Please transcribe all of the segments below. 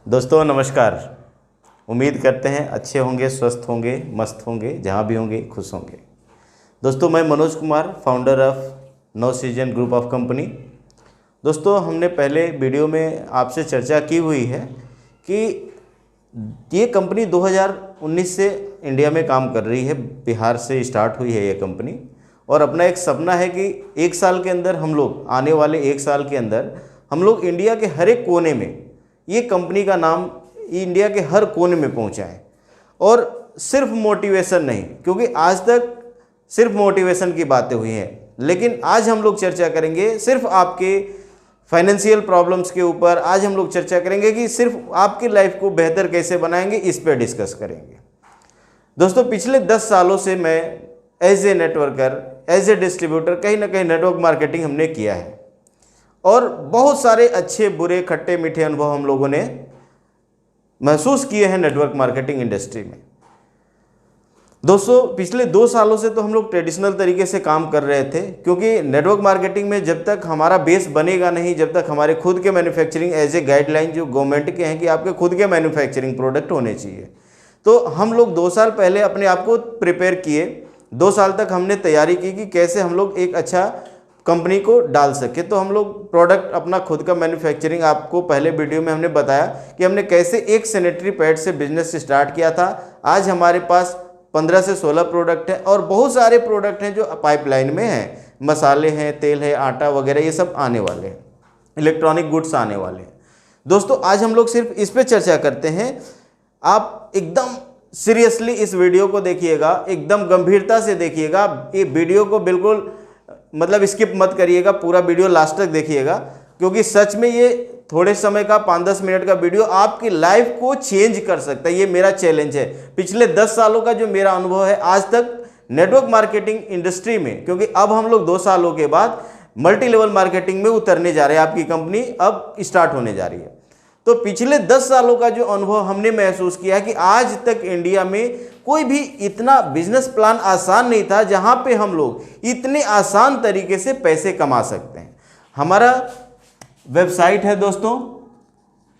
दोस्तों नमस्कार। उम्मीद करते हैं अच्छे होंगे, स्वस्थ होंगे, मस्त होंगे, जहाँ भी होंगे खुश होंगे। दोस्तों मैं Manoj Kumar, founder of Navsrijan group of company. दोस्तों हमने पहले वीडियो में आपसे चर्चा की हुई है कि ये कंपनी 2019 से इंडिया में काम कर रही है। बिहार से स्टार्ट हुई है ये कंपनी और अपना एक सपना है कि एक साल के अंदर हम लोग, आने वाले एक साल के अंदर हम लोग इंडिया के हर एक कोने में ये कंपनी का नाम इंडिया के हर कोने में पहुंचाएं। और सिर्फ मोटिवेशन नहीं, क्योंकि आज तक सिर्फ मोटिवेशन की बातें हुई हैं, लेकिन आज हम लोग चर्चा करेंगे सिर्फ आपके फाइनेंशियल प्रॉब्लम्स के ऊपर। आज हम लोग चर्चा करेंगे कि सिर्फ आपकी लाइफ को बेहतर कैसे बनाएंगे, इस पर डिस्कस करेंगे। दोस्तों पिछले 10 सालों से मैं as a networker, as a distributor कहीं ना कहीं नेटवर्क मार्केटिंग हमने किया है और बहुत सारे अच्छे बुरे खट्टे मीठे अनुभव हम लोगों ने महसूस किए हैं नेटवर्क मार्केटिंग इंडस्ट्री में। दोस्तों पिछले 2 सालों से तो हम लोग ट्रेडिशनल तरीके से काम कर रहे थे, क्योंकि नेटवर्क मार्केटिंग में जब तक हमारा बेस बनेगा नहीं, जब तक हमारे खुद के मैन्युफैक्चरिंग एज ए गाइडलाइन जो गवर्नमेंट के हैं कि आपके खुद के मैन्युफैक्चरिंग प्रोडक्ट होने चाहिए, तो हम लोग 2 साल पहले अपने आप को प्रिपेयर किए। 2 साल तक हमने तैयारी की कि कैसे हम लोग एक अच्छा कंपनी को डाल सके। तो हम लोग प्रोडक्ट अपना खुद का मैन्युफैक्चरिंग, आपको पहले वीडियो में हमने बताया कि हमने कैसे एक सैनिटरी पैड से बिजनेस स्टार्ट किया था। आज हमारे पास 15 से 16 प्रोडक्ट हैं और बहुत सारे प्रोडक्ट हैं जो पाइपलाइन में हैं। मसाले हैं, तेल है, आटा वगैरह, ये सब आने वाले हैं, इलेक्ट्रॉनिक गुड्स आने वाले हैं। दोस्तों आज हम लोग सिर्फ इस पर चर्चा करते हैं। आप एकदम सीरियसली इस वीडियो को देखिएगा, एकदम गंभीरता से देखिएगा। ये वीडियो को बिल्कुल मतलब स्किप मत करिएगा, पूरा वीडियो लास्ट तक देखिएगा, क्योंकि सच में ये थोड़े समय का 5-10 मिनट का वीडियो आपकी लाइफ को चेंज कर सकता है। ये मेरा चैलेंज है। पिछले 10 सालों का जो मेरा अनुभव है आज तक नेटवर्क मार्केटिंग इंडस्ट्री में, क्योंकि अब हम लोग 2 सालों के बाद मल्टी लेवल मार्केटिंग में उतरने जा रहे हैं। आपकी कंपनी अब स्टार्ट होने जा रही है। तो पिछले 10 सालों का जो अनुभव हमने महसूस किया कि आज तक इंडिया में कोई भी इतना बिजनेस प्लान आसान नहीं था जहां पे हम लोग इतने आसान तरीके से पैसे कमा सकते हैं। हमारा वेबसाइट है दोस्तों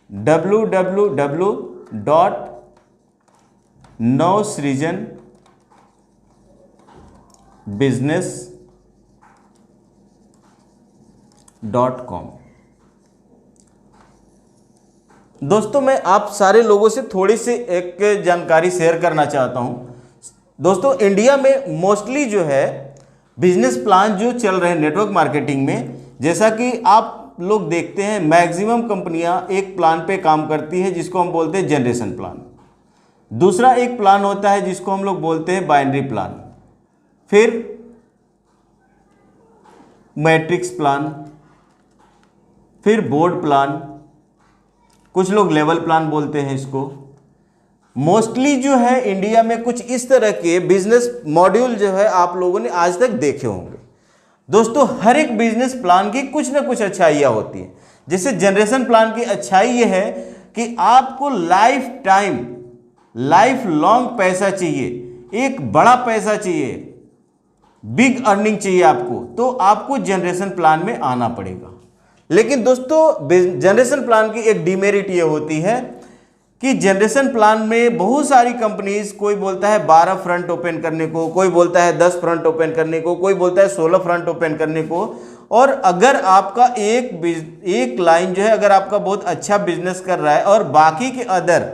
www.navsrijanbusiness.com। दोस्तों मैं आप सारे लोगों से थोड़ी सी एक जानकारी शेयर करना चाहता हूं। दोस्तों इंडिया में मोस्टली जो है बिजनेस प्लान जो चल रहे हैं नेटवर्क मार्केटिंग में, जैसा कि आप लोग देखते हैं मैक्सिमम कंपनियां एक प्लान पे काम करती है जिसको हम बोलते हैं जनरेशन प्लान। दूसरा एक प्लान होता है जिसको हम लोग बोलते हैं बाइनरी प्लान, फिर मैट्रिक्स प्लान, फिर बोर्ड प्लान, कुछ लोग लेवल प्लान बोलते हैं इसको। मोस्टली जो है इंडिया में कुछ इस तरह के बिजनेस मॉड्यूल जो है आप लोगों ने आज तक देखे होंगे। दोस्तों हर एक बिजनेस प्लान की कुछ ना कुछ अच्छाइयाँ होती हैं। जैसे जनरेशन प्लान की अच्छाई ये है कि आपको लाइफ टाइम, लाइफ लॉन्ग पैसा चाहिए, एक बड़ा पैसा चाहिए, बिग अर्निंग चाहिए आपको, तो आपको जनरेशन प्लान में आना पड़ेगा। लेकिन दोस्तों जनरेशन प्लान की एक डिमेरिट ये होती है कि जनरेशन प्लान में बहुत सारी कंपनीज, कोई बोलता है 12 फ्रंट ओपन करने को, कोई बोलता है 10 फ्रंट ओपन करने को, कोई बोलता है 16 फ्रंट ओपन करने को। और अगर आपका एक लाइन जो है, अगर आपका बहुत अच्छा बिजनेस कर रहा है और बाकी के अदर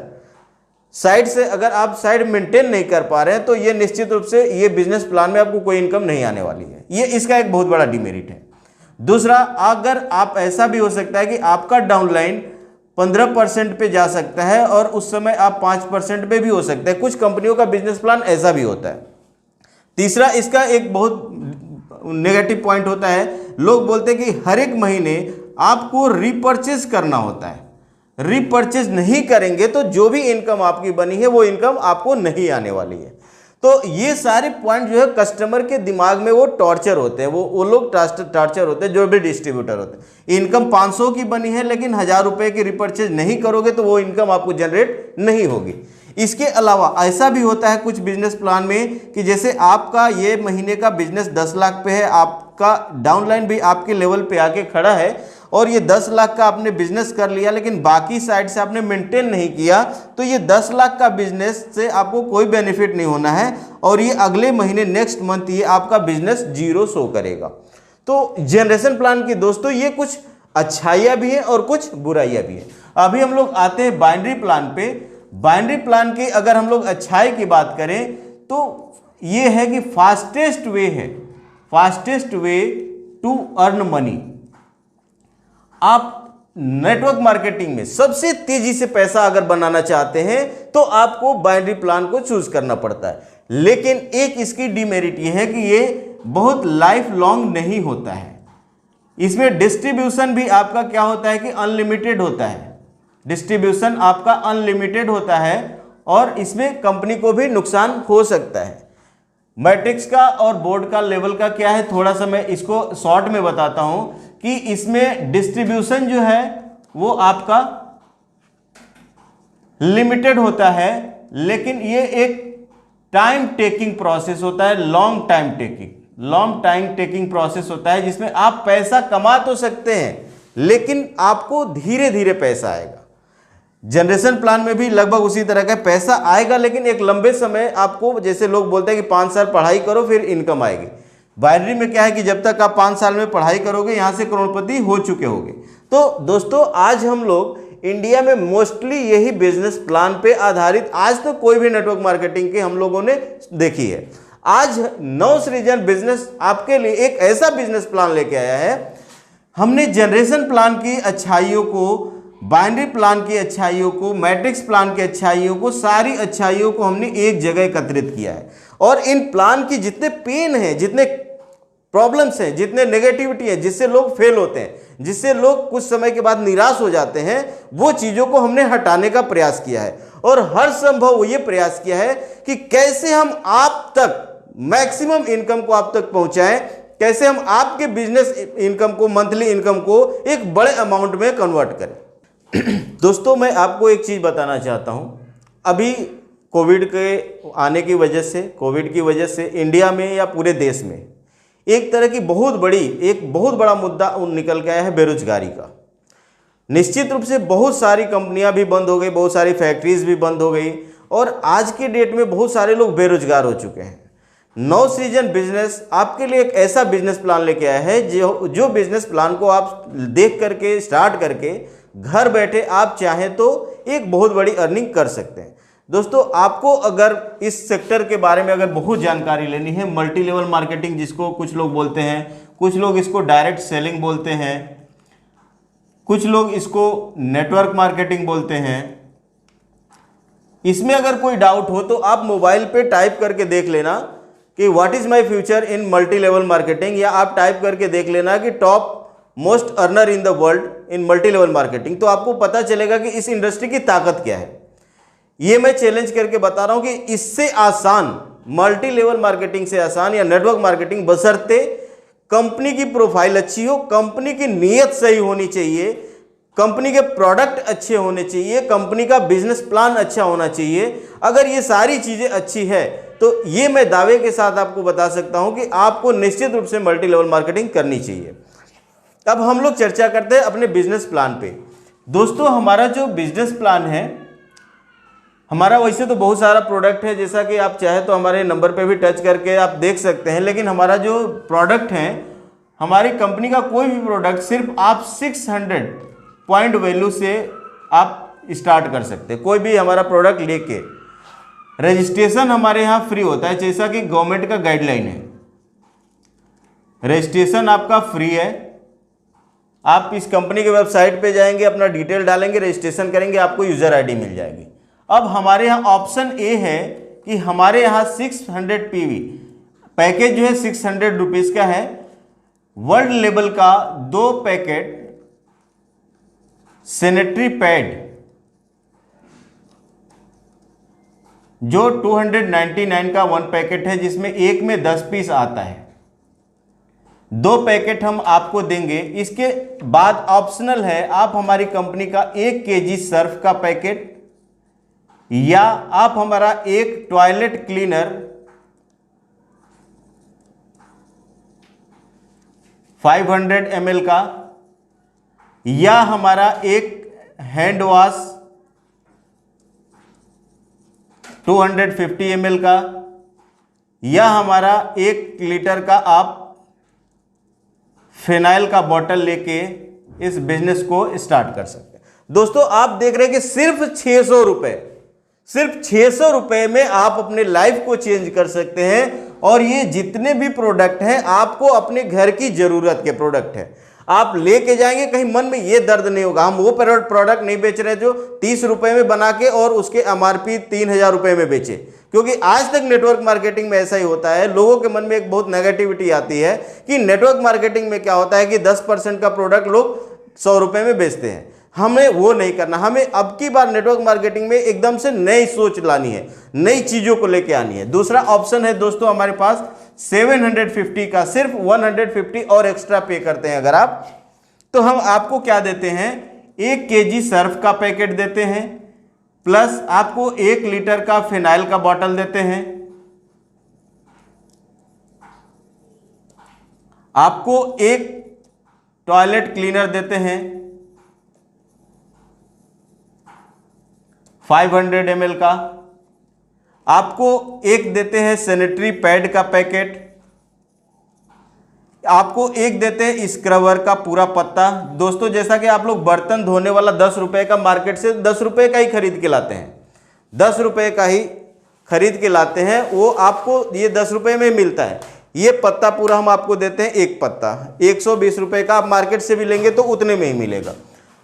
साइड से अगर आप साइड मेंटेन नहीं कर पा रहे हैं, तो ये निश्चित रूप से ये बिजनेस प्लान में आपको कोई इनकम नहीं आने वाली है। ये इसका एक बहुत बड़ा डिमेरिट है। दूसरा, अगर आप ऐसा भी हो सकता है कि आपका डाउनलाइन 15% पे जा सकता है और उस समय आप 5% पे भी हो सकता है। कुछ कंपनियों का बिजनेस प्लान ऐसा भी होता है। तीसरा, इसका एक बहुत नेगेटिव पॉइंट होता है, लोग बोलते हैं कि हर एक महीने आपको रीपर्चेज करना होता है। रीपर्चेज नहीं करेंगे तो जो भी इनकम आपकी बनी है वो इनकम आपको नहीं आने वाली है। तो ये सारे पॉइंट जो है कस्टमर के दिमाग में वो टॉर्चर होते हैं, वो लोग टॉर्चर होते हैं जो भी डिस्ट्रीब्यूटर होते हैं। इनकम 500 की बनी है लेकिन 1000 रुपए की रिपर्चेज नहीं करोगे तो वो इनकम आपको जनरेट नहीं होगी। इसके अलावा ऐसा भी होता है कुछ बिजनेस प्लान में कि जैसे आपका ये महीने का बिजनेस 10 लाख पे है, आपका डाउनलाइन भी आपके लेवल पे आके खड़ा है और ये 10 लाख का आपने बिजनेस कर लिया लेकिन बाकी साइड से आपने मेंटेन नहीं किया, तो ये 10 लाख का बिजनेस से आपको कोई बेनिफिट नहीं होना है और ये अगले महीने नेक्स्ट मंथ ये आपका बिजनेस जीरो शो करेगा। तो जनरेशन प्लान की दोस्तों ये कुछ अच्छाइयाँ भी हैं और कुछ बुराइयाँ भी हैं। अभी हम लोग आते हैं बाइनरी प्लान पे। बाइनरी प्लान की अगर हम लोग अच्छाई की बात करें तो ये है कि फास्टेस्ट वे है, fastest way to earn money. आप नेटवर्क मार्केटिंग में सबसे तेजी से पैसा अगर बनाना चाहते हैं तो आपको बाइनरी प्लान को चूज करना पड़ता है, लेकिन एक इसकी डिमेरिट ये है कि ये बहुत लाइफ लॉन्ग नहीं होता है। इसमें डिस्ट्रीब्यूशन भी आपका क्या होता है कि अनलिमिटेड होता है, डिस्ट्रीब्यूशन आपका अनलिमिटेड होता है और इसमें कंपनी को भी नुकसान हो सकता है। मैट्रिक्स का और बोर्ड का लेवल का क्या है, थोड़ा सा मैं इसको शॉर्ट में बताता हूं कि इसमें डिस्ट्रीब्यूशन जो है वो आपका लिमिटेड होता है, लेकिन ये एक टाइम टेकिंग प्रोसेस होता है, लॉन्ग टाइम टेकिंग प्रोसेस होता है, जिसमें आप पैसा कमा तो सकते हैं लेकिन आपको धीरे धीरे पैसा आएगा। जनरेशन प्लान में भी लगभग उसी तरह का पैसा आएगा लेकिन एक लंबे समय आपको, जैसे लोग बोलते हैं कि 5 साल पढ़ाई करो फिर इनकम आएगी। बाइनरी में क्या है कि जब तक आप 5 साल में पढ़ाई करोगे यहां से करोड़पति हो चुके होंगे। तो दोस्तों आज हम लोग इंडिया में मोस्टली यही बिजनेस प्लान पे आधारित आज तो कोई भी नेटवर्क मार्केटिंग की हम लोगों ने देखी है। आज नवसृजन बिजनेस आपके लिए एक ऐसा बिजनेस प्लान लेके आया है। हमने जनरेशन प्लान की अच्छाइयों को, बाइनरी प्लान की अच्छाइयों को, मैट्रिक्स प्लान की अच्छाइयों को, सारी अच्छाइयों को हमने एक जगह एकत्रित किया है और इन प्लान की जितने पेन हैं, जितने प्रॉब्लम्स हैं, जितने नेगेटिविटी है, जिससे लोग फेल होते हैं, जिससे लोग कुछ समय के बाद निराश हो जाते हैं, वो चीज़ों को हमने हटाने का प्रयास किया है और हर संभव ये प्रयास किया है कि कैसे हम आप तक मैक्सिमम इनकम को आप तक पहुंचाएं, कैसे हम आपके बिजनेस इनकम को, मंथली इनकम को एक बड़े अमाउंट में कन्वर्ट करें। दोस्तों मैं आपको एक चीज़ बताना चाहता हूं, अभी कोविड के आने की वजह से, कोविड की वजह से इंडिया में या पूरे देश में एक तरह की बहुत बड़ा मुद्दा निकल गया है बेरोजगारी का। निश्चित रूप से बहुत सारी कंपनियां भी बंद हो गई, बहुत सारी फैक्ट्रीज भी बंद हो गई और आज के डेट में बहुत सारे लोग बेरोजगार हो चुके हैं। नवसृजन बिजनेस आपके लिए एक ऐसा बिजनेस प्लान लेके आया है जो बिजनेस प्लान को आप देख करके, स्टार्ट करके घर बैठे आप चाहें तो एक बहुत बड़ी अर्निंग कर सकते हैं। दोस्तों आपको अगर इस सेक्टर के बारे में अगर बहुत जानकारी लेनी है, मल्टी लेवल मार्केटिंग जिसको कुछ लोग बोलते हैं, कुछ लोग इसको डायरेक्ट सेलिंग बोलते हैं, कुछ लोग इसको नेटवर्क मार्केटिंग बोलते हैं, इसमें अगर कोई डाउट हो तो आप मोबाइल पे टाइप करके देख लेना कि what is my future in multi level marketing, या आप टाइप करके देख लेना कि top most earner in the world in multi level marketing, तो आपको पता चलेगा कि इस इंडस्ट्री की ताकत क्या है। ये मैं चैलेंज करके बता रहा हूं कि इससे आसान, मल्टी लेवल मार्केटिंग से आसान या नेटवर्क मार्केटिंग, बशर्ते कंपनी की प्रोफाइल अच्छी हो, कंपनी की नीयत सही होनी चाहिए, कंपनी के प्रोडक्ट अच्छे होने चाहिए, कंपनी का बिजनेस प्लान अच्छा होना चाहिए। अगर ये सारी चीजें अच्छी है तो ये मैं दावे के साथ आपको बता सकता हूं कि आपको निश्चित रूप से मल्टी लेवल मार्केटिंग करनी चाहिए। अब हम लोग चर्चा करते हैं अपने बिजनेस प्लान पे। दोस्तों हमारा जो बिजनेस प्लान है, हमारा वैसे तो बहुत सारा प्रोडक्ट है, जैसा कि आप चाहे तो हमारे नंबर पे भी टच करके आप देख सकते हैं, लेकिन हमारा जो प्रोडक्ट है, हमारी कंपनी का कोई भी प्रोडक्ट सिर्फ आप 600 पॉइंट वैल्यू से आप स्टार्ट कर सकते हैं। कोई भी हमारा प्रोडक्ट लेके रजिस्ट्रेशन हमारे यहाँ फ्री होता है, जैसा कि गवर्नमेंट का गाइडलाइन है, रजिस्ट्रेशन आपका फ्री है। आप इस कंपनी के वेबसाइट पे जाएंगे, अपना डिटेल डालेंगे, रजिस्ट्रेशन करेंगे, आपको यूजर आईडी मिल जाएगी। अब हमारे यहाँ ऑप्शन ए है कि हमारे यहाँ 600 PV पैकेज जो है 600 रुपीज़ का है। वर्ल्ड लेवल का 2 पैकेट सैनिटरी पैड जो 299 का 1 पैकेट है, जिसमें एक में 10 पीस आता है, 2 पैकेट हम आपको देंगे। इसके बाद ऑप्शनल है, आप हमारी कंपनी का 1 kg सर्फ का पैकेट या आप हमारा एक टॉयलेट क्लीनर 500 ml का या हमारा एक हैंड वॉश 250 ml का, या हमारा 1 लीटर का आप फिनाइल का बोतल लेके इस बिजनेस को स्टार्ट कर सकते हैं। दोस्तों आप देख रहे हैं कि सिर्फ 600 रुपए, सिर्फ 600 रुपए में आप अपने लाइफ को चेंज कर सकते हैं। और ये जितने भी प्रोडक्ट हैं आपको अपने घर की जरूरत के प्रोडक्ट हैं, आप लेके जाएंगे, कहीं मन में ये दर्द नहीं होगा हम वो प्रोडक्ट नहीं बेच रहे जो 30 रुपए में बना के और उसके MRP 3000 रुपए में बेचे। क्योंकि आज तक नेटवर्क मार्केटिंग में ऐसा ही होता है, लोगों के मन में एक बहुत नेगेटिविटी आती है कि नेटवर्क मार्केटिंग में क्या होता है कि 10% का प्रोडक्ट लोग 100 रुपए में बेचते हैं। हमें वो नहीं करना, हमें अब की बार नेटवर्क मार्केटिंग में एकदम से नई सोच लानी है, नई चीजों को लेके आनी है। दूसरा ऑप्शन है दोस्तों हमारे पास 750 का, सिर्फ 150 और एक्स्ट्रा पे करते हैं अगर आप, तो हम आपको क्या देते हैं, 1 kg सर्फ का पैकेट देते हैं, प्लस आपको 1 लीटर का फिनाइल का बॉटल देते हैं, आपको 1 टॉयलेट क्लीनर देते हैं 500 ml का, आपको 1 देते हैं सैनिटरी पैड का पैकेट, आपको 1 देते हैं स्क्रबर का पूरा पत्ता। दोस्तों जैसा कि आप लोग बर्तन धोने वाला 10 रुपए का मार्केट से 10 रुपए का ही खरीद के लाते हैं, 10 रुपए का ही खरीद के लाते हैं, वो आपको ये 10 रुपए में मिलता है। ये पत्ता पूरा हम आपको देते हैं, 1 पत्ता 120 रुपए का, आप मार्केट से भी लेंगे तो उतने में ही मिलेगा।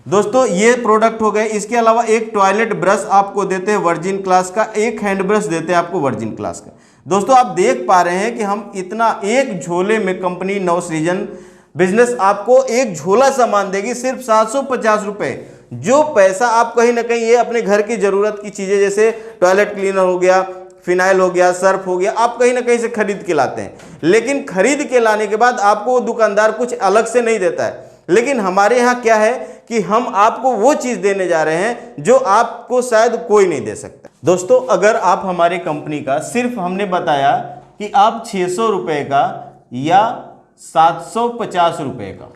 दोस्तों ये प्रोडक्ट हो गए। इसके अलावा 1 टॉयलेट ब्रश आपको देते हैं वर्जिन क्लास का, 1 हैंड ब्रश देते हैं आपको वर्जिन क्लास का। दोस्तों आप देख पा रहे हैं कि हम इतना एक झोले में कंपनी नवसृजन बिजनेस आपको एक झोला सामान देगी सिर्फ 750 रुपए। जो पैसा आप कहीं ना कहीं ये अपने घर की जरूरत की चीजें जैसे टॉयलेट क्लीनर हो गया, फिनाइल हो गया, सर्फ हो गया, आप कहीं ना कहीं से खरीद के लाते हैं, लेकिन खरीद के लाने के बाद आपको वो दुकानदार कुछ अलग से नहीं देता है। लेकिन हमारे यहाँ क्या है कि हम आपको वो चीज देने जा रहे हैं जो आपको शायद कोई नहीं दे सकता। दोस्तों अगर आप हमारी कंपनी का, सिर्फ हमने बताया कि आप 600 रुपए का या 750 रुपए का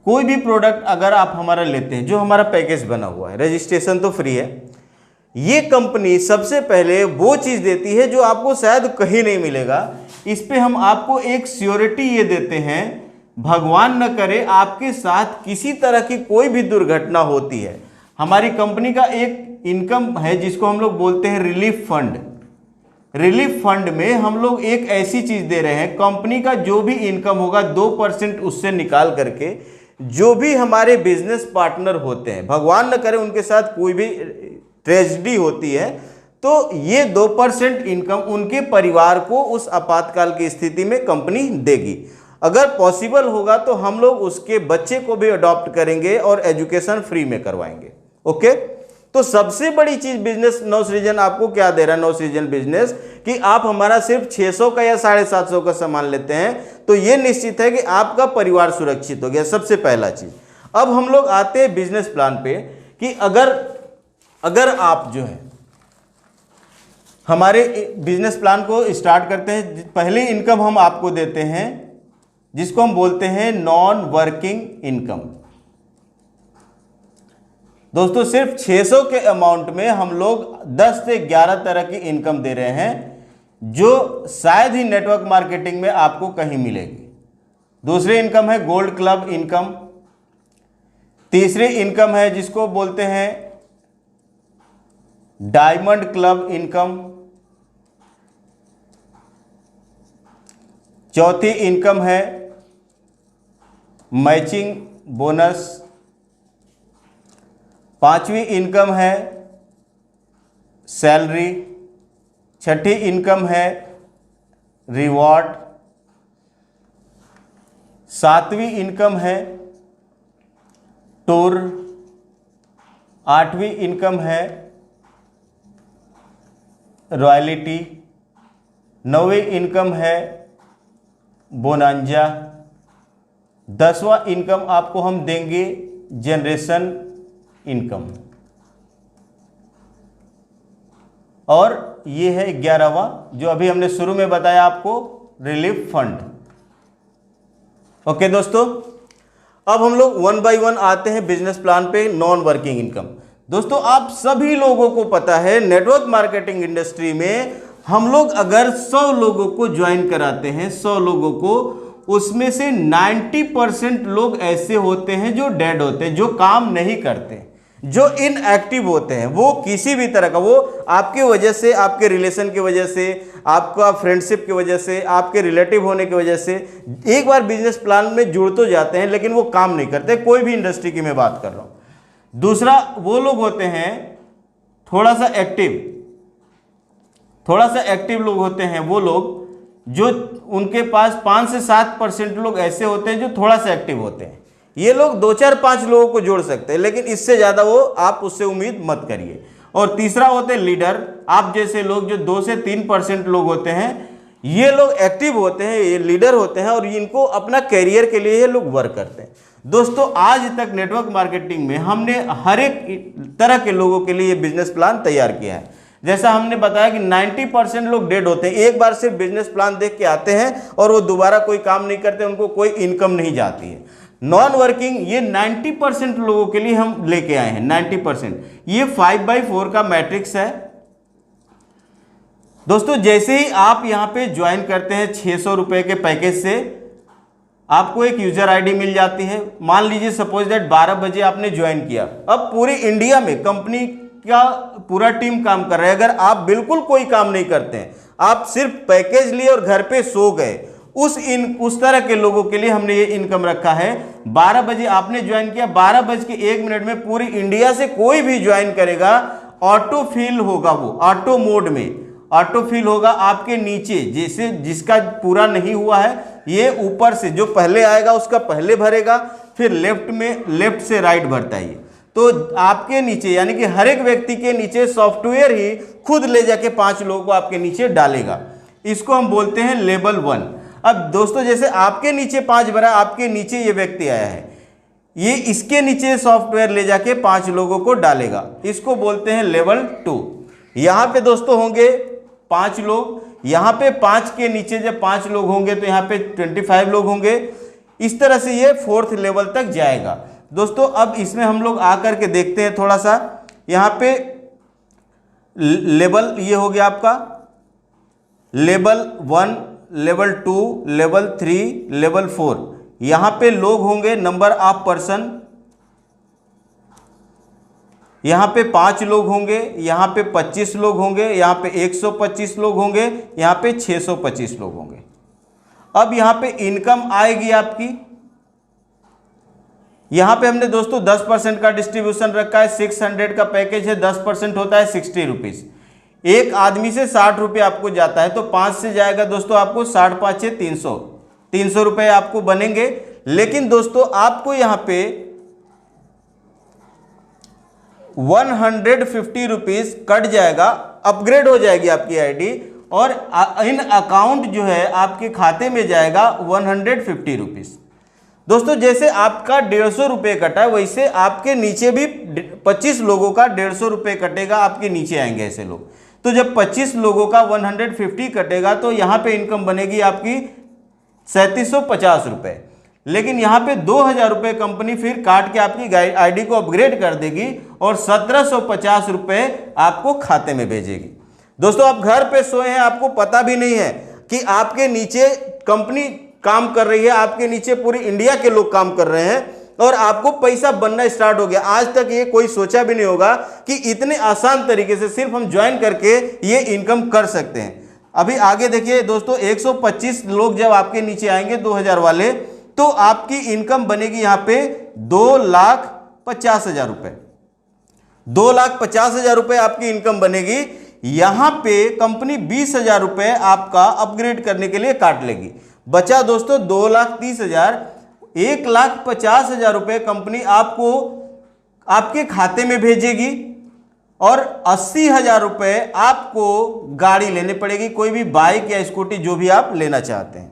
कोई भी प्रोडक्ट अगर आप हमारा लेते हैं, जो हमारा पैकेज बना हुआ है, रजिस्ट्रेशन तो फ्री है, ये कंपनी सबसे पहले वो चीज देती है जो आपको शायद कहीं नहीं मिलेगा। इस पे हम आपको एक श्योरिटी ये देते हैं, भगवान न करे आपके साथ किसी तरह की कोई भी दुर्घटना होती है, हमारी कंपनी का एक इनकम है जिसको हम लोग बोलते हैं रिलीफ फंड। रिलीफ फंड में हम लोग एक ऐसी चीज दे रहे हैं, कंपनी का जो भी इनकम होगा 2% उससे निकाल करके जो भी हमारे बिजनेस पार्टनर होते हैं, भगवान न करे उनके साथ कोई भी ट्रेजेडी होती है, तो ये 2% इनकम उनके परिवार को उस आपातकाल की स्थिति में कंपनी देगी। अगर पॉसिबल होगा तो हम लोग उसके बच्चे को भी अडॉप्ट करेंगे और एजुकेशन फ्री में करवाएंगे। ओके, तो सबसे बड़ी चीज बिजनेस नवसृजन आपको क्या दे रहा है, नवसृजन बिजनेस, कि आप हमारा सिर्फ 600 का या 750 का सामान लेते हैं तो ये निश्चित है कि आपका परिवार सुरक्षित हो गया, सबसे पहला चीज। अब हम लोग आते हैं बिजनेस प्लान पे कि अगर आप जो है हमारे बिजनेस प्लान को स्टार्ट करते हैं, पहली इनकम हम आपको देते हैं जिसको हम बोलते हैं नॉन वर्किंग इनकम। दोस्तों सिर्फ 600 के अमाउंट में हम लोग 10 से 11 तरह की इनकम दे रहे हैं जो शायद ही नेटवर्क मार्केटिंग में आपको कहीं मिलेगी। दूसरी इनकम है गोल्ड क्लब इनकम। तीसरी इनकम है जिसको बोलते हैं डायमंड क्लब इनकम। चौथी इनकम है मैचिंग बोनस। पांचवी इनकम है सैलरी। छठी इनकम है रिवॉर्ड। सातवीं इनकम है टूर। आठवीं इनकम है रॉयल्टी। नौवीं इनकम है बोनांजा। 10वां इनकम आपको हम देंगे जनरेशन इनकम। और ये है 11वां जो अभी हमने शुरू में बताया आपको, रिलीफ फंड। ओके दोस्तों, अब हम लोग वन बाय वन आते हैं बिजनेस प्लान पे, नॉन वर्किंग इनकम। दोस्तों आप सभी लोगों को पता है नेटवर्क मार्केटिंग इंडस्ट्री में हम लोग अगर 100 लोगों को ज्वाइन कराते हैं, 100 लोगों को, उसमें से 90% लोग ऐसे होते हैं जो डेड होते हैं, जो काम नहीं करते, जो इनएक्टिव होते हैं। वो किसी भी तरह का, वो आपके वजह से, आपके रिलेशन की वजह से, आपका फ्रेंडशिप की वजह से, आपके रिलेटिव होने की वजह से एक बार बिजनेस प्लान में जुड़ तो जाते हैं लेकिन वो काम नहीं करते। कोई भी इंडस्ट्री की मैं बात कर रहा हूं। दूसरा वो लोग होते हैं थोड़ा सा एक्टिव लोग होते हैं, वो लोग जो उनके पास 5 से 7% लोग ऐसे होते हैं जो थोड़ा सा एक्टिव होते हैं। ये लोग 2 4 5 लोगों को जोड़ सकते हैं, लेकिन इससे ज्यादा वो आप उससे उम्मीद मत करिए। और तीसरा होते हैं लीडर, आप जैसे लोग जो 2 से 3% लोग होते हैं, ये लोग एक्टिव होते हैं, ये लीडर होते हैं और इनको अपना कैरियर के लिए ये लोग वर्क करते हैं। दोस्तों आज तक नेटवर्क मार्केटिंग में हमने हर एक तरह के लोगों के लिए बिजनेस प्लान तैयार किया है। जैसा हमने बताया कि 90% लोग डेड होते हैं, एक बार सिर्फ बिजनेस प्लान देख के आते हैं और वो दोबारा कोई काम नहीं करते, उनको कोई इनकम नहीं जाती है। नॉन वर्किंग ये 90% लोगों के लिए हम लेके आए हैं, 90%। ये 5/4 का मैट्रिक्स है। दोस्तों जैसे ही आप यहां पे ज्वाइन करते हैं 600 रुपए के पैकेज से, आपको एक यूजर आईडी मिल जाती है। मान लीजिए सपोज दैट 12 बजे आपने ज्वाइन किया। अब पूरी इंडिया में कंपनी का पूरा टीम काम कर रहा है। अगर आप बिल्कुल कोई काम नहीं करते हैं, आप सिर्फ पैकेज लिए और घर पे सो गए, उस तरह के लोगों के लिए हमने ये इनकम रखा है। 12 बजे आपने ज्वाइन किया, 12:01 में पूरी इंडिया से कोई भी ज्वाइन करेगा, ऑटो फिल होगा, वो ऑटो मोड में ऑटो फिल होगा आपके नीचे। जैसे जिसका पूरा नहीं हुआ है, ये ऊपर से जो पहले आएगा उसका पहले भरेगा, फिर लेफ्ट से राइट भरता है। तो आपके नीचे यानी कि हर एक व्यक्ति के नीचे सॉफ्टवेयर ही खुद ले जाके 5 लोगों को आपके नीचे डालेगा। इसको हम बोलते हैं लेवल 1। अब दोस्तों जैसे आपके नीचे 5 भरा, आपके नीचे ये व्यक्ति आया है, ये इसके नीचे सॉफ्टवेयर ले जाके 5 लोगों को डालेगा, इसको बोलते हैं लेवल 2। यहां पे दोस्तों होंगे 5 लोग, यहां पे 5 के नीचे जब 5 लोग होंगे तो यहां पे 25 लोग होंगे। इस तरह से ये 4th लेवल तक जाएगा। दोस्तों अब इसमें हम लोग आकर के देखते हैं थोड़ा सा। यहां पे लेवल ये हो गया आपका लेवल 1, लेवल 2, लेवल 3, लेवल 4। यहां पे लोग होंगे नंबर ऑफ पर्सन, यहां पे 5 लोग होंगे, यहां पे 25 लोग होंगे, यहां पे 125 लोग होंगे, यहां पे 625 लोग होंगे। अब यहां पे इनकम आएगी आपकी, यहां पे हमने दोस्तों 10% का डिस्ट्रीब्यूशन रखा है। 600 का पैकेज है, 10% होता है 60 रुपीज। एक आदमी से 60 रुपये आपको जाता है, तो 5 से जाएगा दोस्तों आपको 60 5 300, 300 रुपये आपको बनेंगे। लेकिन दोस्तों आपको यहां पे 150 रुपीज कट जाएगा, अपग्रेड हो जाएगी आपकी आईडी, और इन अकाउंट जो है आपके खाते में जाएगा 150 रुपीज। दोस्तों जैसे आपका 150 रुपये कटा है, वैसे आपके नीचे भी 25 लोगों का 150 रुपये कटेगा, आपके नीचे आएंगे ऐसे लोग। तो जब 25 लोगों का 150 कटेगा तो यहां पे इनकम बनेगी आपकी 3750 रुपये। लेकिन यहां पे 2000 रुपये कंपनी फिर काट के आपकी आईडी को अपग्रेड कर देगी और 1750 रुपये आपको खाते में भेजेगी। दोस्तों आप घर पे सोए हैं, आपको पता भी नहीं है कि आपके नीचे कंपनी काम कर रही है, आपके नीचे पूरी इंडिया के लोग काम कर रहे हैं और आपको पैसा बनना स्टार्ट हो गया। आज तक ये कोई सोचा भी नहीं होगा कि इतने आसान तरीके से सिर्फ हम ज्वाइन करके ये इनकम कर सकते हैं। अभी आगे देखिए दोस्तों, 125 लोग जब आपके नीचे आएंगे 2000 वाले, तो आपकी इनकम बनेगी यहां पे 2,50,000 रुपए। 2,50,000 रुपए आपकी इनकम बनेगी। यहां पे कंपनी 20,000 रुपए आपका अपग्रेड करने के लिए काट लेगी। बचा दोस्तों 2,30,000। 1,50,000 रुपए कंपनी आपको आपके खाते में भेजेगी और 80,000 रुपए आपको गाड़ी लेनी पड़ेगी, कोई भी बाइक या स्कूटी जो भी आप लेना चाहते हैं।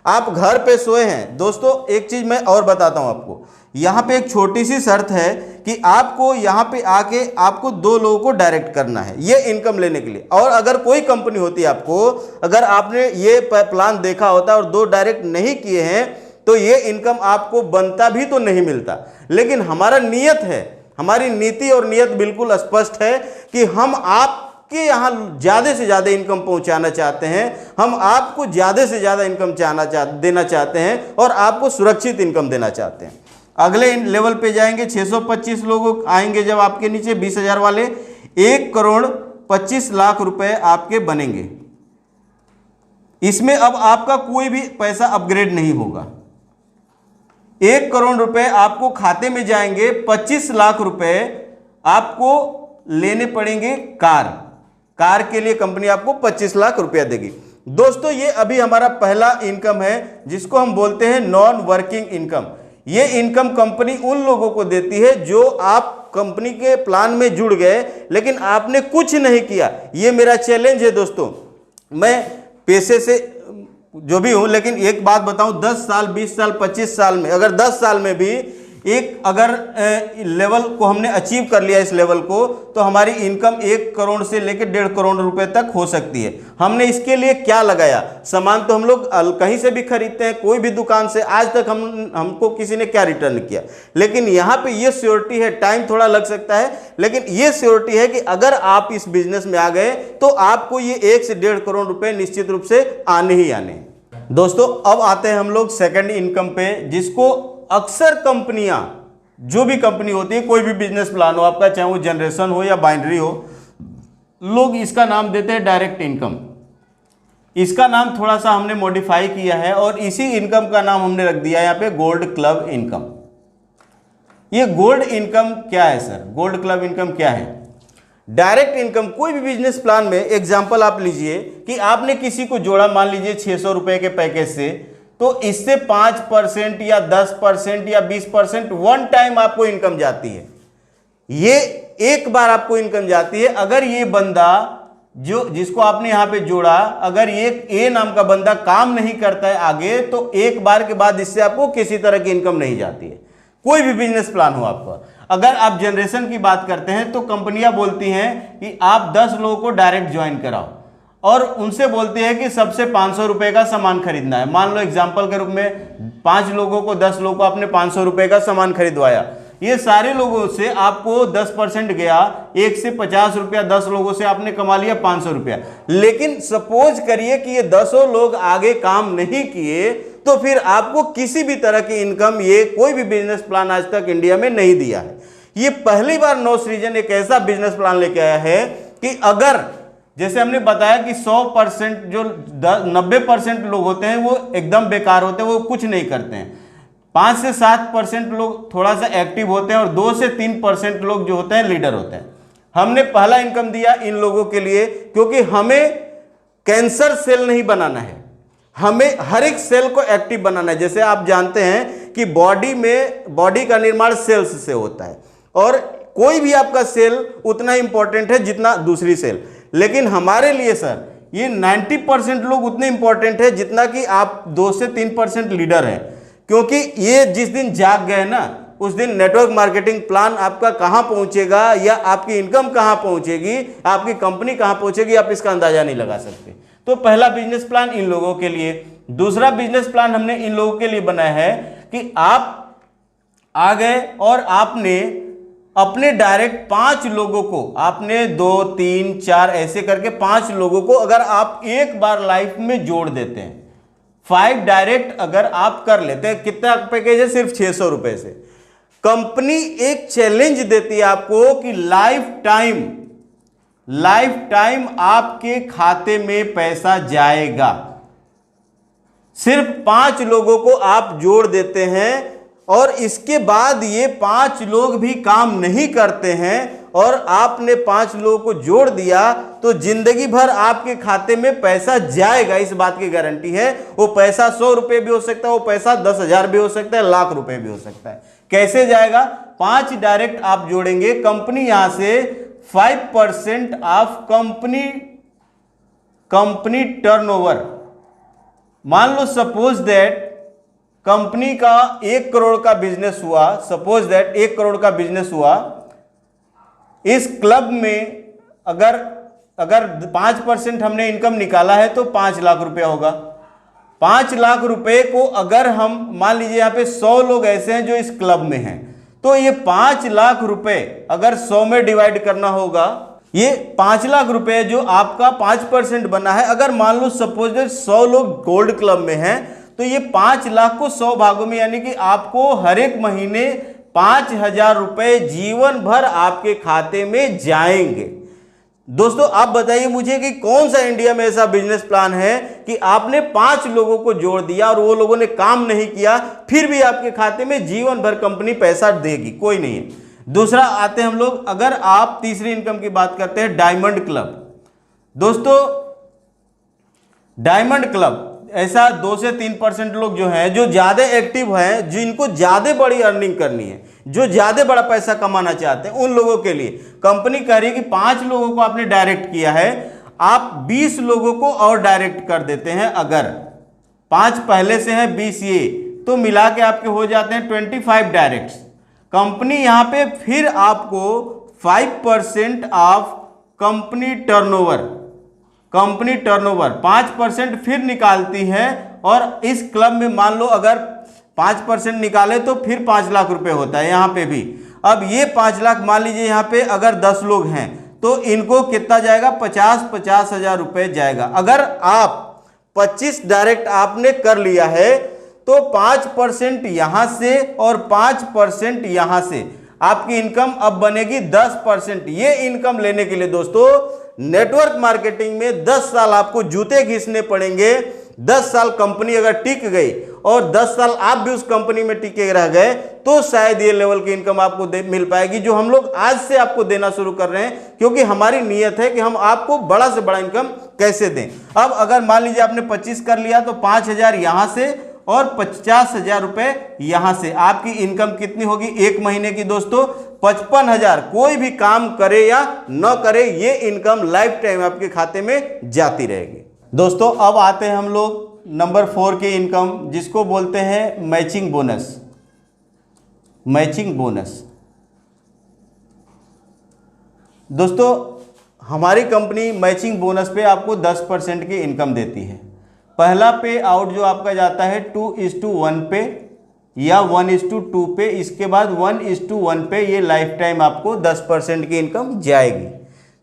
आप घर पे सोए हैं। दोस्तों एक चीज मैं और बताता हूं आपको, यहां पे एक छोटी सी शर्त है कि आपको यहां पे आके आपको 2 लोगों को डायरेक्ट करना है ये इनकम लेने के लिए। और अगर कोई कंपनी होती है आपको, अगर आपने ये प्लान देखा होता और 2 डायरेक्ट नहीं किए हैं, तो ये इनकम आपको बनता भी तो नहीं मिलता। लेकिन हमारा नियत है, हमारी नीति और नियत बिल्कुल स्पष्ट है कि हम आपके यहाँ ज़्यादा से ज़्यादा इनकम पहुँचाना चाहते हैं, हम आपको ज़्यादा से ज़्यादा इनकम देना चाहते हैं और आपको सुरक्षित इनकम देना चाहते हैं। अगले लेवल पे जाएंगे, 625 लोग आएंगे जब आपके नीचे 20,000 वाले, 1,25,00,000 रुपए आपके बनेंगे। इसमें अब आपका कोई भी पैसा अपग्रेड नहीं होगा। 1 करोड़ रुपए आपको खाते में जाएंगे, 25 लाख रुपए आपको लेने पड़ेंगे कार के लिए कंपनी आपको 25 लाख रुपया देगी। दोस्तों ये अभी हमारा पहला इनकम है जिसको हम बोलते हैं नॉन वर्किंग इनकम। ये इनकम कंपनी उन लोगों को देती है जो आप कंपनी के प्लान में जुड़ गए लेकिन आपने कुछ नहीं किया। ये मेरा चैलेंज है दोस्तों, मैं पैसे से जो भी हूं, लेकिन एक बात बताऊं, 10 साल 20 साल 25 साल में, अगर 10 साल में भी एक अगर लेवल को हमने अचीव कर लिया इस लेवल को, तो हमारी इनकम 1 करोड़ से लेकर 1.5 करोड़ रुपए तक हो सकती है। हमने इसके लिए क्या लगाया? सामान तो हम लोग कहीं से भी खरीदते हैं, कोई भी दुकान से, आज तक हमको किसी ने क्या रिटर्न किया। लेकिन यहाँ पे ये श्योरिटी है, टाइम थोड़ा लग सकता है, लेकिन ये श्योरिटी है कि अगर आप इस बिजनेस में आ गए तो आपको ये 1 से 1.5 करोड़ रुपए निश्चित रूप से आने ही आने। दोस्तों अब आते हैं हम लोग सेकंड इनकम पे, जिसको अक्सर कंपनियां, जो भी कंपनी होती है, कोई भी बिजनेस प्लान हो आपका, चाहे वो जनरेशन हो या बाइनरी हो, लोग इसका नाम देते हैं डायरेक्ट इनकम। इसका नाम थोड़ा सा हमने मॉडिफाई किया है और इसी इनकम का नाम हमने रख दिया है यहाँ पे गोल्ड क्लब इनकम। ये गोल्ड इनकम क्या है सर? गोल्ड क्लब इनकम क्या है? डायरेक्ट इनकम कोई भी बिजनेस प्लान में, एग्जांपल आप लीजिए कि आपने किसी को जोड़ा, मान लीजिए 600 रुपए के पैकेज से, तो इससे 5% या 10% या 20% वन टाइम आपको इनकम जाती है। ये एक बार आपको इनकम जाती है। अगर ये बंदा जिसको आपने यहां पे जोड़ा, अगर ये ए नाम का बंदा काम नहीं करता है आगे, तो एक बार के बाद इससे आपको किसी तरह की इनकम नहीं जाती है, कोई भी बिजनेस प्लान हो आपका। अगर आप जनरेशन की बात करते हैं तो कंपनियां बोलती हैं कि आप 10 लोगों को डायरेक्ट ज्वाइन कराओ और उनसे बोलती है कि सबसे 500 रुपए का सामान खरीदना है। मान लो एग्जांपल के रूप में 5 लोगों को, 10 लोगों को आपने 500 रुपए का सामान खरीदवाया। ये सारे लोगों से आपको 10% गया, 1 से 50 रुपया, 10 लोगों से आपने कमा लिया 500 रुपया। लेकिन सपोज करिए कि ये 10 लोग आगे काम नहीं किए, तो फिर आपको किसी भी तरह की इनकम ये कोई भी बिजनेस प्लान आज तक इंडिया में नहीं दिया है। ये पहली बार नवसृजन एक ऐसा बिजनेस प्लान लेके आया है कि अगर, जैसे हमने बताया कि 100% जो 90% लोग होते हैं वो एकदम बेकार होते हैं, वो कुछ नहीं करते हैं। 5 से 7% लोग थोड़ा सा एक्टिव होते हैं और 2 से 3% लोग जो होते हैं लीडर होते हैं। हमने पहला इनकम दिया इन लोगों के लिए क्योंकि हमें कैंसर सेल नहीं बनाना है, हमें हर एक सेल को एक्टिव बनाना है। जैसे आप जानते हैं कि बॉडी का निर्माण सेल्स से होता है और कोई भी आपका सेल उतना इंपॉर्टेंट है जितना दूसरी सेल, लेकिन हमारे लिए सर ये 90% लोग उतने इंपॉर्टेंट है जितना कि आप 2 से 3% लीडर हैं। क्योंकि ये जिस दिन जाग गए ना, उस दिन नेटवर्क मार्केटिंग प्लान आपका कहां पहुंचेगा या आपकी इनकम कहां पहुंचेगी, आपकी कंपनी कहां पहुंचेगी, आप इसका अंदाजा नहीं लगा सकते। तो पहला बिजनेस प्लान इन लोगों के लिए। दूसरा बिजनेस प्लान हमने इन लोगों के लिए बनाया है कि आप आ गए और आपने अपने डायरेक्ट 5 लोगों को, आपने 2 3 4 ऐसे करके 5 लोगों को अगर आप एक बार लाइफ में जोड़ देते हैं, 5 डायरेक्ट अगर आप कर लेते हैं, कितना पैकेज है? सिर्फ 600 रुपए से। कंपनी एक चैलेंज देती है आपको कि लाइफ टाइम आपके खाते में पैसा जाएगा। सिर्फ 5 लोगों को आप जोड़ देते हैं और इसके बाद ये 5 लोग भी काम नहीं करते हैं और आपने 5 लोगों को जोड़ दिया तो जिंदगी भर आपके खाते में पैसा जाएगा, इस बात की गारंटी है। वो पैसा 100 रुपए भी हो सकता है, वो पैसा 10,000 भी हो सकता है, लाख रुपए भी हो सकता है। कैसे जाएगा? 5 डायरेक्ट आप जोड़ेंगे, कंपनी यहां से 5% ऑफ कंपनी टर्नओवर, मान लो सपोज दैट कंपनी का 1 करोड़ का बिजनेस हुआ, सपोज दैट 1 करोड़ का बिजनेस हुआ, इस क्लब में अगर 5% हमने इनकम निकाला है तो 5 लाख रुपया होगा। 5 लाख रुपए को अगर हम मान लीजिए यहाँ पे 100 लोग ऐसे हैं जो इस क्लब में हैं, तो ये 5 लाख रुपए अगर 100 में डिवाइड करना होगा, ये 5 लाख रुपए जो आपका 5% बना है, अगर मान लो सपोज 100 लोग गोल्ड क्लब में हैं, तो ये 5 लाख को 100 भागों में, यानी कि आपको हर एक महीने 5,000 रुपए जीवन भर आपके खाते में जाएंगे। दोस्तों आप बताइए मुझे कि कौन सा इंडिया में ऐसा बिजनेस प्लान है कि आपने 5 लोगों को जोड़ दिया और वो लोगों ने काम नहीं किया, फिर भी आपके खाते में जीवन भर कंपनी पैसा देगी? कोई नहीं है। दूसरा आते हैं हम लोग, अगर आप तीसरी इनकम की बात करते हैं, डायमंड क्लब। दोस्तों डायमंड क्लब ऐसा 2 से 3% लोग जो हैं, जो ज्यादा एक्टिव हैं, जिनको ज्यादा बड़ी अर्निंग करनी है, जो ज्यादा बड़ा पैसा कमाना चाहते हैं, उन लोगों के लिए कंपनी कह रही है कि 5 लोगों को आपने डायरेक्ट किया है, आप 20 लोगों को और डायरेक्ट कर देते हैं। अगर 5 पहले से हैं, 20 ये, तो मिला के आपके हो जाते हैं 25 डायरेक्ट। कंपनी यहां पे फिर आपको 5% ऑफ कंपनी टर्नओवर 5% फिर निकालती है। और इस क्लब में मान लो अगर 5% निकाले तो फिर 5 लाख रुपए होता है यहाँ पे भी। अब ये 5 लाख मान लीजिए यहाँ पे अगर 10 लोग हैं तो इनको कितना जाएगा? 50 हजार रुपए जाएगा। अगर आप 25 डायरेक्ट आपने कर लिया है तो 5% यहां से और 5% यहां से आपकी इनकम अब बनेगी 10%। ये इनकम लेने के लिए दोस्तों नेटवर्क मार्केटिंग में 10 साल आपको जूते घिसने पड़ेंगे। 10 साल कंपनी अगर टिक गई और 10 साल आप भी उस कंपनी में टिके रह गए तो शायद ये लेवल की इनकम आपको मिल पाएगी, जो हम लोग आज से आपको देना शुरू कर रहे हैं, क्योंकि हमारी नीयत है कि हम आपको बड़ा से बड़ा इनकम कैसे दें। अब अगर मान लीजिए आपने 25 कर लिया तो 5,000 यहां से और 50,000 रुपए यहां से, आपकी इनकम कितनी होगी एक महीने की दोस्तों? 55,000। कोई भी काम करे या न करे, ये इनकम लाइफ टाइम आपके खाते में जाती रहेगी। दोस्तों अब आते हैं हम लोग नंबर 4 की इनकम, जिसको बोलते हैं मैचिंग बोनस। दोस्तों हमारी कंपनी मैचिंग बोनस पे आपको 10% की इनकम देती है। पहला पे आउट जो आपका जाता है 2:1 पे या 1:2 पे, इसके बाद 1:1 पे ये लाइफ टाइम आपको 10% की इनकम जाएगी।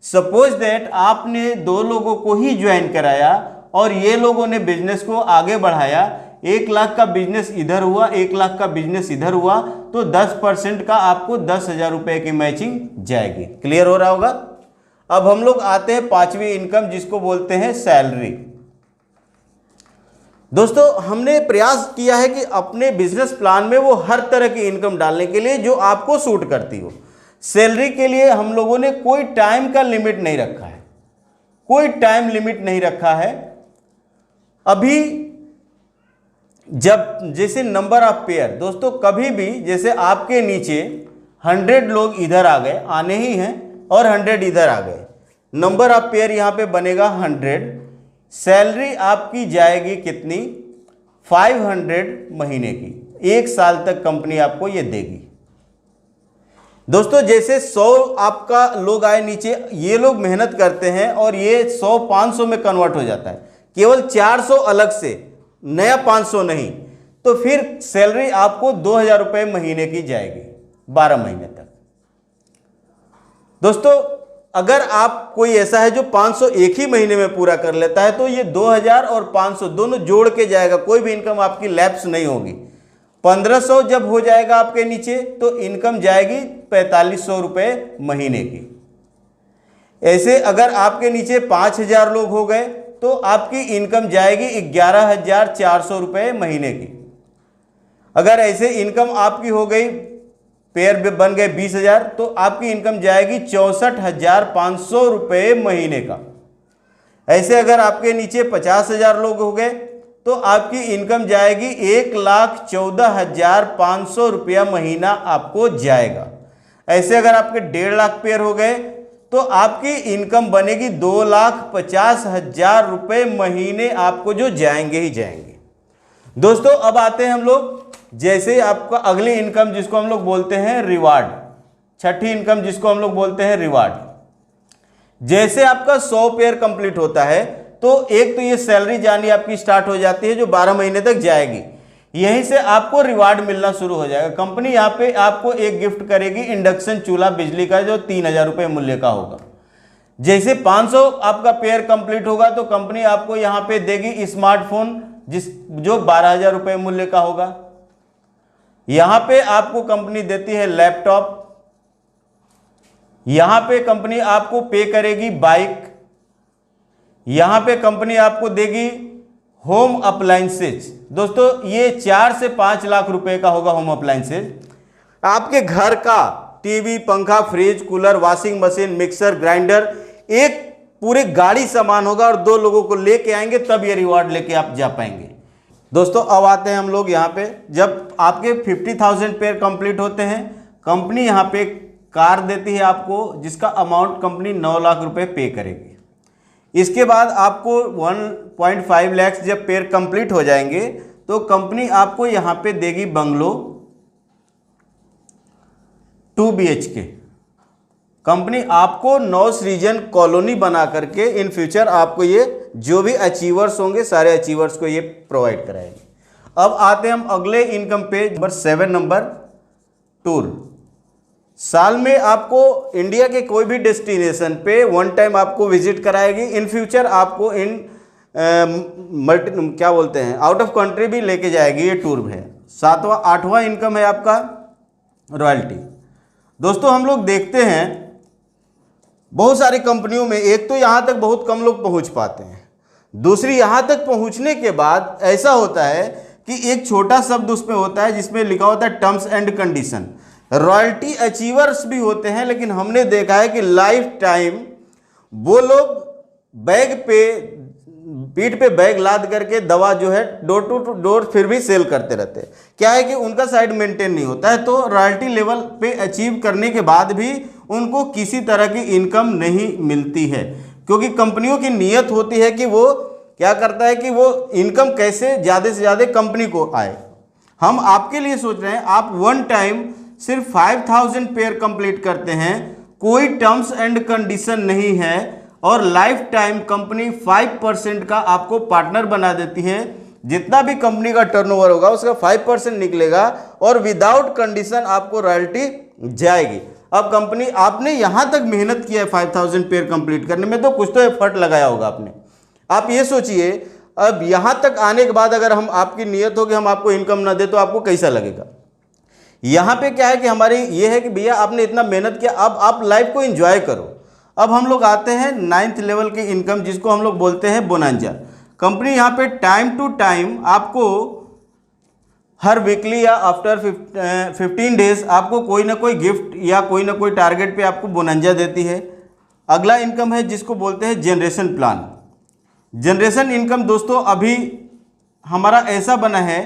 सपोज दैट आपने 2 लोगों को ही ज्वाइन कराया और ये लोगों ने बिजनेस को आगे बढ़ाया, 1 लाख का बिजनेस इधर हुआ, 1 लाख का बिजनेस इधर हुआ, तो 10% का आपको 10,000 रुपए की मैचिंग जाएगी। क्लियर हो रहा होगा? अब हम लोग आते हैं 5वीं इनकम, जिसको बोलते हैं सैलरी। दोस्तों हमने प्रयास किया है कि अपने बिजनेस प्लान में वो हर तरह की इनकम डालने के लिए जो आपको सूट करती हो। सैलरी के लिए हम लोगों ने कोई टाइम का लिमिट नहीं रखा है, कोई टाइम लिमिट नहीं रखा है। अभी जब जैसे नंबर ऑफ पेयर, दोस्तों कभी भी जैसे आपके नीचे 100 लोग इधर आ गए, आने ही हैं, और 100 इधर आ गए, नंबर ऑफ पेयर यहां पे बनेगा 100। सैलरी आपकी जाएगी कितनी? 500 महीने की। 1 साल तक कंपनी आपको ये देगी। दोस्तों जैसे 100 आपका लोग आए नीचे, ये लोग मेहनत करते हैं और ये 100 500 में कन्वर्ट हो जाता है, केवल 400 अलग से, नया 500 नहीं, तो फिर सैलरी आपको 2,000 रुपए महीने की जाएगी 12 महीने तक। दोस्तों अगर आप कोई ऐसा है जो 500 एक ही महीने में पूरा कर लेता है तो ये 2,000 और 500 दोनों जोड़ के जाएगा, कोई भी इनकम आपकी लैप्स नहीं होगी। 1,500 जब हो जाएगा आपके नीचे तो इनकम जाएगी 4,500 रुपए महीने की। ऐसे अगर आपके नीचे 5,000 लोग हो गए तो आपकी इनकम जाएगी 11,400 रुपए महीने की। अगर ऐसे इनकम आपकी हो गई, पेयर बन गए 20,000, तो आपकी इनकम जाएगी 64,500 रुपए महीने का। ऐसे अगर आपके नीचे 50,000 लोग हो गए तो आपकी इनकम जाएगी 1,14,500 रुपया महीना आपको जाएगा। ऐसे अगर आपके 1.5 लाख पेयर हो गए तो आपकी इनकम बनेगी 2,50,000 रुपए महीने, आपको जो जाएंगे ही जाएंगे। दोस्तों अब आते हैं हम लोग जैसे आपका अगली इनकम, जिसको हम लोग बोलते हैं रिवार्ड। 6ठी इनकम जिसको हम लोग बोलते हैं रिवार्ड। जैसे आपका 100 पेयर कंप्लीट होता है तो एक तो ये सैलरी जानी आपकी स्टार्ट हो जाती है जो 12 महीने तक जाएगी। यहीं से आपको रिवार्ड मिलना शुरू हो जाएगा। कंपनी यहाँ पे आपको एक गिफ्ट करेगी इंडक्शन चूल्हा बिजली का जो 3000 रुपये मूल्य का होगा। जैसे 500 आपका पेयर कंप्लीट होगा तो कंपनी आपको यहाँ पे देगी स्मार्टफोन जो 12,000 रुपये मूल्य का होगा। यहाँ पे आपको कंपनी देती है लैपटॉप। यहाँ पे कंपनी आपको पे करेगी बाइक। यहाँ पे कंपनी आपको देगी होम अप्लायंसेज। दोस्तों ये 4 से 5 लाख रुपए का होगा होम अप्लायंसेज। आपके घर का टीवी, पंखा, fridge, cooler, washing machine, mixer, grinder, एक पूरी गाड़ी सामान होगा और 2 लोगों को लेके आएंगे तब ये रिवॉर्ड लेके आप जा पाएंगे। दोस्तों अब आते हैं हम लोग यहाँ पे, जब आपके 50,000 पेयर कंप्लीट होते हैं, कंपनी यहाँ पे कार देती है आपको जिसका अमाउंट कंपनी 9 लाख रुपए पे करेगी। इसके बाद आपको 1.5 लाख जब पेयर कंप्लीट हो जाएंगे तो कंपनी आपको यहाँ पे देगी बंगलो 2 BHK। कंपनी आपको 9 सृजन कॉलोनी बना करके इन फ्यूचर आपको ये जो भी अचीवर्स होंगे सारे अचीवर्स को ये प्रोवाइड कराएंगे। अब आते हैं हम अगले इनकम पे, नंबर 7 नंबर टूर। साल में आपको इंडिया के कोई भी डेस्टिनेशन पे 1 टाइम आपको विजिट कराएगी। इन फ्यूचर आपको क्या बोलते हैं आउट ऑफ कंट्री भी लेके जाएगी ये टूर है। 8वां इनकम है आपका रॉयल्टी। दोस्तों हम लोग देखते हैं बहुत सारी कंपनियों में, एक तो यहाँ तक बहुत कम लोग पहुँच पाते हैं, दूसरी यहाँ तक पहुँचने के बाद ऐसा होता है कि एक छोटा शब्द उसमें होता है जिसमें लिखा होता है terms and condition. Royalty achievers भी होते हैं लेकिन हमने देखा है कि लाइफ टाइम वो लोग बैग पे पीठ पे बैग लाद करके दवा जो है डोर टू डोर फिर भी सेल करते रहते हैं। क्या है कि उनका साइड मेंटेन नहीं होता है, तो रॉयल्टी लेवल पे अचीव करने के बाद भी उनको किसी तरह की इनकम नहीं मिलती है, क्योंकि कंपनियों की नीयत होती है कि वो क्या करता है कि वो इनकम कैसे ज़्यादा से ज़्यादा कंपनी को आए। हम आपके लिए सोच रहे हैं, आप 1 टाइम सिर्फ 5,000 पेयर कंप्लीट करते हैं, कोई टर्म्स एंड कंडीशन नहीं है और लाइफ टाइम कंपनी 5% का आपको पार्टनर बना देती है। जितना भी कंपनी का टर्नओवर होगा उसका 5% निकलेगा और विदाउट कंडीशन आपको रॉयल्टी जाएगी। अब कंपनी आपने यहाँ तक मेहनत किया है 5,000 पेयर कंप्लीट करने में, तो कुछ तो एफर्ट लगाया होगा आपने। आप ये सोचिए अब यहाँ तक आने के बाद अगर हम आपकी नीयत हो कि हम आपको इनकम ना दे तो आपको कैसा लगेगा। यहाँ पे क्या है कि हमारी ये है कि भैया आपने इतना मेहनत किया, अब आप लाइफ को एंजॉय करो। अब हम लोग आते हैं 9th लेवल की इनकम जिसको हम लोग बोलते हैं बोनांजा। कंपनी यहाँ पे टाइम टू टाइम आपको हर वीकली या आफ्टर 15 डेज आपको कोई ना कोई गिफ्ट या कोई ना कोई टारगेट पे आपको बोनांजा देती है। अगला इनकम है जिसको बोलते हैं जनरेशन प्लान। जनरेशन इनकम दोस्तों अभी हमारा ऐसा बना है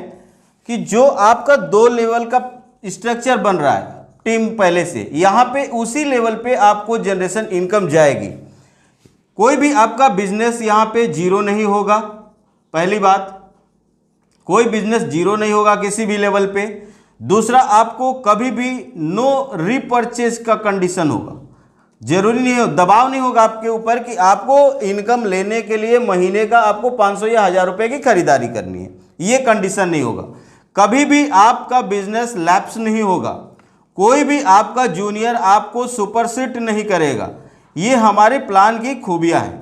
कि जो आपका 2 लेवल का स्ट्रक्चर बन रहा है टीम पहले से, यहाँ पे उसी लेवल पे आपको जनरेशन इनकम जाएगी। कोई भी आपका बिजनेस यहाँ पे जीरो नहीं होगा। पहली बात, कोई बिजनेस जीरो नहीं होगा किसी भी लेवल पे। दूसरा, आपको कभी भी नो रीपर्चेज का कंडीशन होगा। जरूरी नहीं हो, दबाव नहीं होगा आपके ऊपर कि आपको इनकम लेने के लिए महीने का आपको 500 या 1000 रुपए की खरीदारी करनी है, ये कंडीशन नहीं होगा। कभी भी आपका बिजनेस लैप्स नहीं होगा। कोई भी आपका जूनियर आपको सुपरसीड नहीं करेगा। ये हमारे प्लान की खूबियां हैं।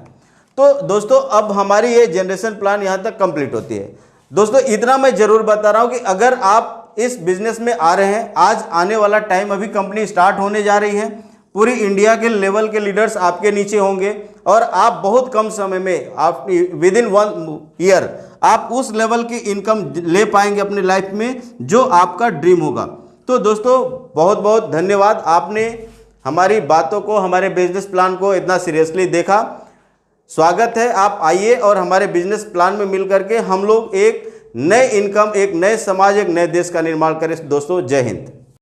तो दोस्तों अब हमारी ये जनरेशन प्लान यहाँ तक कंप्लीट होती है। दोस्तों इतना मैं जरूर बता रहा हूँ कि अगर आप इस बिजनेस में आ रहे हैं, आज आने वाला टाइम अभी कंपनी स्टार्ट होने जा रही है, पूरी इंडिया के लेवल के लीडर्स आपके नीचे होंगे और आप बहुत कम समय में आप विदिन 1 ईयर आप उस लेवल की इनकम ले पाएंगे अपनी लाइफ में जो आपका ड्रीम होगा। तो दोस्तों बहुत बहुत धन्यवाद, आपने हमारी बातों को, हमारे बिजनेस प्लान को इतना सीरियसली देखा। स्वागत है, आप आइए और हमारे बिजनेस प्लान में मिल करके हम लोग एक नए इनकम, एक नए समाज, एक नए देश का निर्माण करें। दोस्तों जय हिंद।